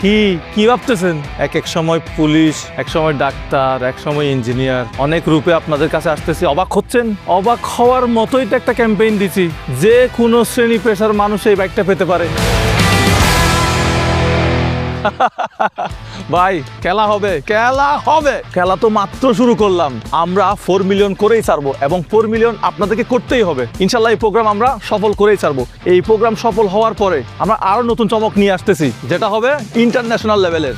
কি কি ভাবতেছেন? এক এক সময় পুলিশ, এক সময় ডাক্তার, এক সময় ইঞ্জিনিয়ার, অনেক রূপে আপনাদের কাছে আসতেছি। অবাক হচ্ছেন? অবাক হওয়ার মতোই তো একটা ক্যাম্পেইন দিছি, যে কোনো শ্রেণী পেশার মানুষ এই বাইকটা পেতে পারে। ভাই খেলা হবে, খেলা হবে। খেলা তো মাত্র শুরু করলাম, আমরা 4 মিলিয়ন করেই ছাড়বো এবং 4 মিলিয়ন আপনাদেরকে করতেই হবে ইনশাল্লাহ। এই প্রোগ্রাম আমরা সফল করেই ছাড়বো। এই প্রোগ্রাম সফল হওয়ার পরে আমরা আরো নতুন চমক নিয়ে আসতেছি, যেটা হবে ইন্টারন্যাশনাল লেভেলের।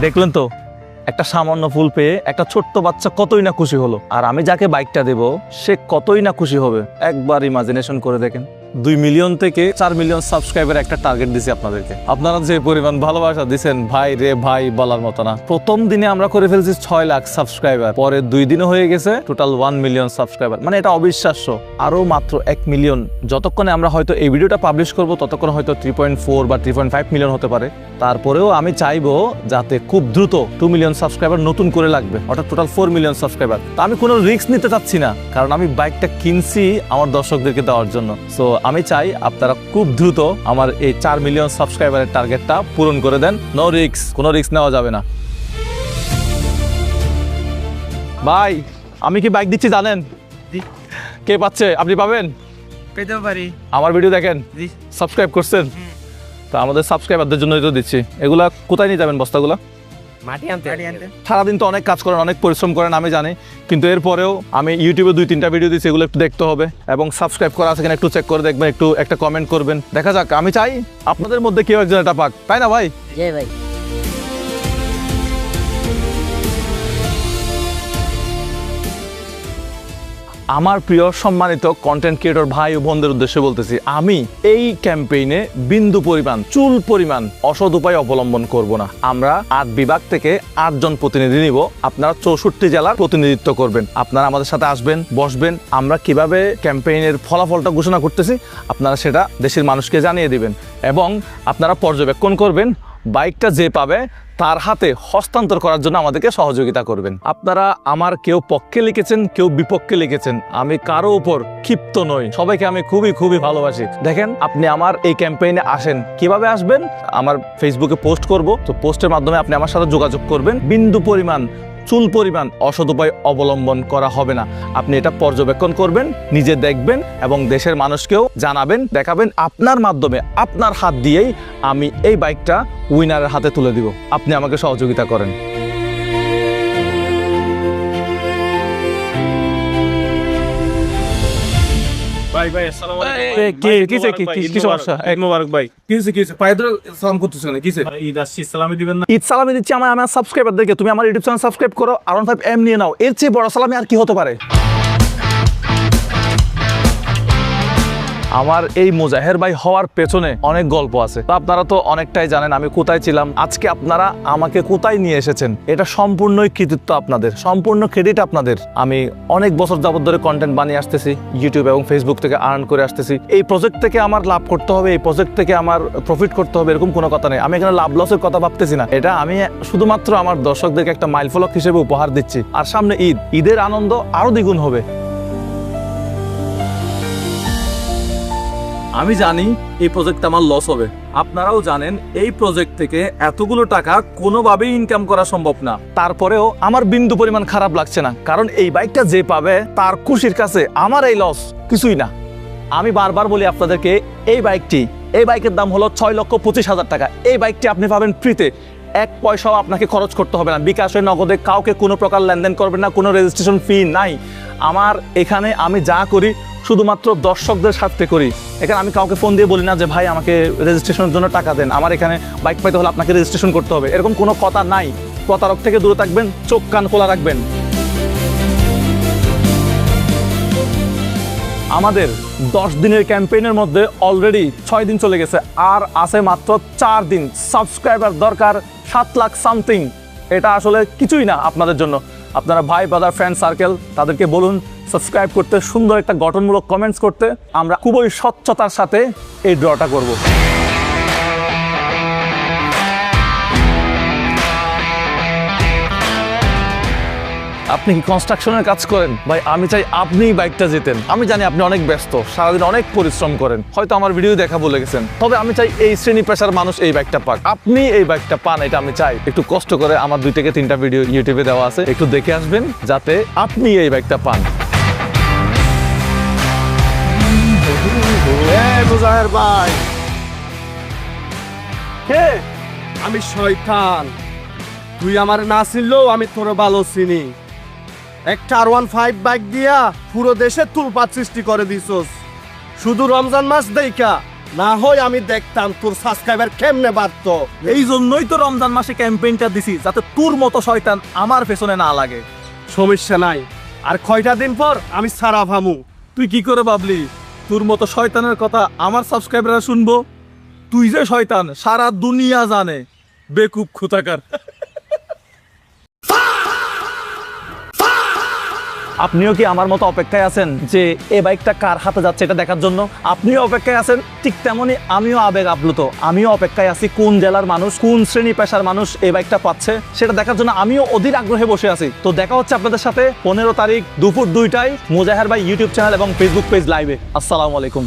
দেখলেন তো, একটা সামান্য ফুল পেয়ে একটা ছোট্ট বাচ্চা কতই না খুশি হলো, আর আমি যাকে বাইকটা দেব সে কতই না খুশি হবে। একবার ইমাজিনেশন করে দেখেন। 2 মিলিয়ন থেকে 4 মিলিয়ন সাবস্ক্রাইবার একটা টার্গেট দিছি আপনাদেরকে। আপনারা যে পরিমাণ ভালোবাসা দিচ্ছেন ভাই রে ভাই, বলার মতো না। প্রথম দিনে আমরা করে ফেলছি 6 লাখ সাবস্ক্রাইবার, পরে 2 দিনে হয়ে গেছে টোটাল 1 মিলিয়ন সাবস্ক্রাইবার। মানে এটা অবিশ্বাস্য। আরো মাত্র 1 মিলিয়ন, যতক্ষণে আমরা হয়তো এই ভিডিওটা পাবলিশ করব ততক্ষণে হয়তো 3.4 বা 3.5 মিলিয়ন হতে পারে। তারপরেও আমি চাইবো যাতে খুব দ্রুত 2 মিলিয়ন সাবস্ক্রাইবার নতুন করে লাগবে, অর্থাৎ টোটাল 4 মিলিয়ন সাবস্ক্রাইবার। তা আমি কোনো রিস্ক নিতে চাচ্ছি না, কারণ আমি বাইকটা কিনছি আমার দর্শকদেরকে দেওয়ার জন্য। সো আমি চাই আপনারা খুব দ্রুত আমার এই 4 মিলিয়ন সাবস্ক্রাইবারের টার্গেটটা পূরণ করে দেন। নো রিস্ক, কোনো রিস্ক নেওয়া যাবে না। ভাই আমি কি বাইক দিচ্ছি জানেন? কে পাচ্ছে? আপনি পাবেন? পেতে পারি। আমার ভিডিও দেখেন, সাবস্ক্রাইব করছেন? তা আমাদের সাবস্ক্রাইবারদের জন্যই তো দিচ্ছি। এগুলা কোথায় নিয়ে যাবেন বস্তাগুলা? মাটি আনতে। সারাদিন তো অনেক কাজ করেন, অনেক পরিশ্রম করেন আমি জানি, কিন্তু এরপরেও আমি ইউটিউবে 2-3টা ভিডিও দিচ্ছি, এগুলো একটু দেখতে হবে এবং সাবস্ক্রাইব করা আছে কিনা একটু চেক করে দেখবেন, একটু একটা কমেন্ট করবেন। দেখা যাক, আমি চাই আপনাদের মধ্যে কেউ একজন এটা পাক, তাই না ভাই? জয় ভাই। আমার প্রিয় সম্মানিত কন্টেন্ট ক্রিয়েটর ভাই ও বোনদের উদ্দেশ্যে বলতেছি, আমি এই ক্যাম্পেইনে বিন্দু পরিমাণ, চুল পরিমাণ অসৎ উপায় অবলম্বন করব না। আমরা 8 বিভাগ থেকে 8 জন প্রতিনিধি নিব। আপনারা 64 জেলার প্রতিনিধিত্ব করবেন। আপনারা আমাদের সাথে আসবেন, বসবেন। আমরা কিভাবে ক্যাম্পেইনের ফলাফলটা ঘোষণা করতেছি আপনারা সেটা দেশের মানুষকে জানিয়ে দিবেন এবং আপনারা পর্যবেক্ষণ করবেন। বাইকটা যে পাবে তার হাতে হস্তান্তর করার জন্য আমাদেরকে সহযোগিতা করবেন। আপনারা আমার কেউ পক্ষে লিখেছেন, কেউ বিপক্ষে লিখেছেন, আমি কারো উপর ক্ষিপ্ত নই। সবাইকে আমি খুবই খুবই ভালোবাসি। দেখেন, আপনি আমার এই ক্যাম্পেইনে আসেন। কিভাবে আসবেন? আমার ফেসবুকে পোস্ট করব, তো পোস্টের মাধ্যমে আপনি আমার সাথে যোগাযোগ করবেন। বিন্দু পরিমাণ, চুল পরিমাণ অসৎ উপায় অবলম্বন করা হবে না। আপনি এটা পর্যবেক্ষণ করবেন, নিজে দেখবেন এবং দেশের মানুষকেও জানাবেন, দেখাবেন। আপনার মাধ্যমে, আপনার হাত দিয়েই আমি এই বাইকটা উইনারের হাতে তুলে দিব। আপনি আমাকে সহযোগিতা করেন। ভাই ভাই আসসালামু আলাইকুম। কি সমস্যা? ঈদ মোবারক ভাই। কিসে পায়ে ধরে সালাম করতেছ না? কিসে? ঈদ আসছি, সালামি দিবেন না? ঈদ সালামি দিচ্ছি আমার সাবস্ক্রাইবারদেরকে। তুমি আমার ইউটিউব চ্যানেল সাবস্ক্রাইব করো, R15M নিয়ে নাও। এর চেয়ে বড় সালামি আর কি হতে পারে? আমার এই মুজাহের ভাই হওয়ার পেছনে অনেক গল্প আছে। তো আপনারা তো অনেকটাই জানেন আমি কোথায় ছিলাম, আজকে আপনারা আমাকে কোথায় নিয়ে এসেছেন। এটা সম্পূর্ণই কৃতিত্ব আপনাদের, সম্পূর্ণ ক্রেডিট আপনাদের। আমি অনেক বছর যাবত ধরে কন্টেন্ট বানিয়ে আসতেছি, ইউটিউব এবং ফেসবুক থেকে আর্ন করে আসতেছি। এই প্রজেক্ট থেকে আমার লাভ করতে হবে, এই প্রজেক্ট থেকে আমার প্রফিট করতে হবে, এরকম কোনো কথা নেই। আমি এখানে লাভ লসের কথা ভাবতেছি না। এটা আমি শুধুমাত্র আমার দর্শকদেরকে একটা মাইলফলক হিসেবে উপহার দিচ্ছি। আর সামনে ঈদ, ঈদের আনন্দ আরো দ্বিগুণ হবে। আমি জানি এই প্রজেক্টে আমার লস হবে, আপনারাও জানেন এই প্রজেক্ট থেকে এতগুলো টাকা কোনোভাবেই ইনকাম করা সম্ভব না। তারপরেও আমার বিন্দু পরিমাণ খারাপ লাগছে না, কারণ এই বাইকটা যে পাবে তার খুশির কাছে আমার এই লস কিছুই না। আমি বারবার বলি আপনাদেরকে, এই বাইকের দাম হলো 6,25,000 টাকা। এই বাইকটি আপনি পাবেন ফ্রিতে, 1 পয়সাও আপনাকে খরচ করতে হবে না। বিকাশে, নগদে কাউকে কোনো প্রকার লেনদেন করবেন না, কোনো রেজিস্ট্রেশন ফি নাই। আমার এখানে আমি যা করি শুধুমাত্র দর্শকদের স্বার্থে করি। এখানে আমি কাউকে ফোন দিয়ে বলি না যে ভাই আমাকে রেজিস্ট্রেশনের জন্য টাকা দেন, আমার এখানে বাইক পাইতে হলে আপনাকে রেজিস্ট্রেশন করতে হবে, এরকম কোনো কথা নাই। প্রতারক থেকে দূরে থাকবেন, চোখ কান খোলা রাখবেন। আমাদের 10 দিনের ক্যাম্পেইনের মধ্যে অলরেডি 6 দিন চলে গেছে, আর আছে মাত্র 4 দিন। সাবস্ক্রাইবার দরকার 7 লাখ সামথিং। এটা আসলে কিছুই না আপনাদের জন্য। আপনারা ভাই, ব্রাদার, ফ্রেন্ড সার্কেল তাদেরকে বলুন সাবস্ক্রাইব করতে, সুন্দর একটা গঠনমূলক কমেন্টস করতে। আমরা খুবই স্বচ্ছতার সাথে এই ড্রটা করব। আপনি কি কনস্ট্রাকশনের কাজ করেন? ভাই আমি চাই আপনি বাইকটা যেতেন। আমি জানি আপনি অনেক ব্যস্ত, সারাদিন অনেক পরিশ্রম করেন, হয়তো আমার ভিডিও দেখা বলে গেছেন, তবে আমি চাই এই শ্রেণী পেশার মানুষ এই বাইকটা পাক। আপনি এই বাইকটা পান, এটা আমি চাই। একটু কষ্ট করে আমার 2 থেকে 3টা ভিডিও ইউটিউবে দেওয়া আছে, একটু দেখে আসবেন যাতে আপনি এই বাইকটা পান। মুজাহের ভাই, কে? আমি শয়তান। তুই আমার না চিনলেও আমি তোর ভালো চিনি। একটা R15 বাইক দিয়া পুরো দেশে তুলপাত সৃষ্টি করে দিছস। শুধু রমজান মাস দেইকা না হয় আমি দেখতাম তোর সাবস্ক্রাইবার কেমনে বাড়তো। এই জন্যই তো রমজান মাসে ক্যাম্পেইনটা দিছি, যাতে তোর মতো শয়তান আমার পেছনে না লাগে। সমস্যা নাই, আর কয়টা দিন পর আমি সারা ভামু। তুই কি করে ভাবলি তোর মতো শয়তানের কথা আমার সাবস্ক্রাইবাররা শুনবো? তুই যে শয়তান সারা দুনিয়া জানে, বেকুব খুতাকার। আপনিও কি আমার মতো অপেক্ষায় আছেন যে এই বাইকটা কার হাতে যাচ্ছে এটা দেখার জন্য? আপনিও অপেক্ষায় আছেন, ঠিক তেমনি আমিও আবেগ আপ্লুত। আমিও অপেক্ষায় আছি কোন জেলার মানুষ, কোন শ্রেণী পেশার মানুষ এই বাইকটা পাচ্ছে সেটা দেখার জন্য আমিও অধীর আগ্রহে বসে আছি। তো দেখা হচ্ছে আপনাদের সাথে 15 তারিখ দুপুর 2টায় মুজাহের ভাই ইউটিউব চ্যানেল এবং ফেসবুক পেজ লাইভে। আসসালামু আলাইকুম।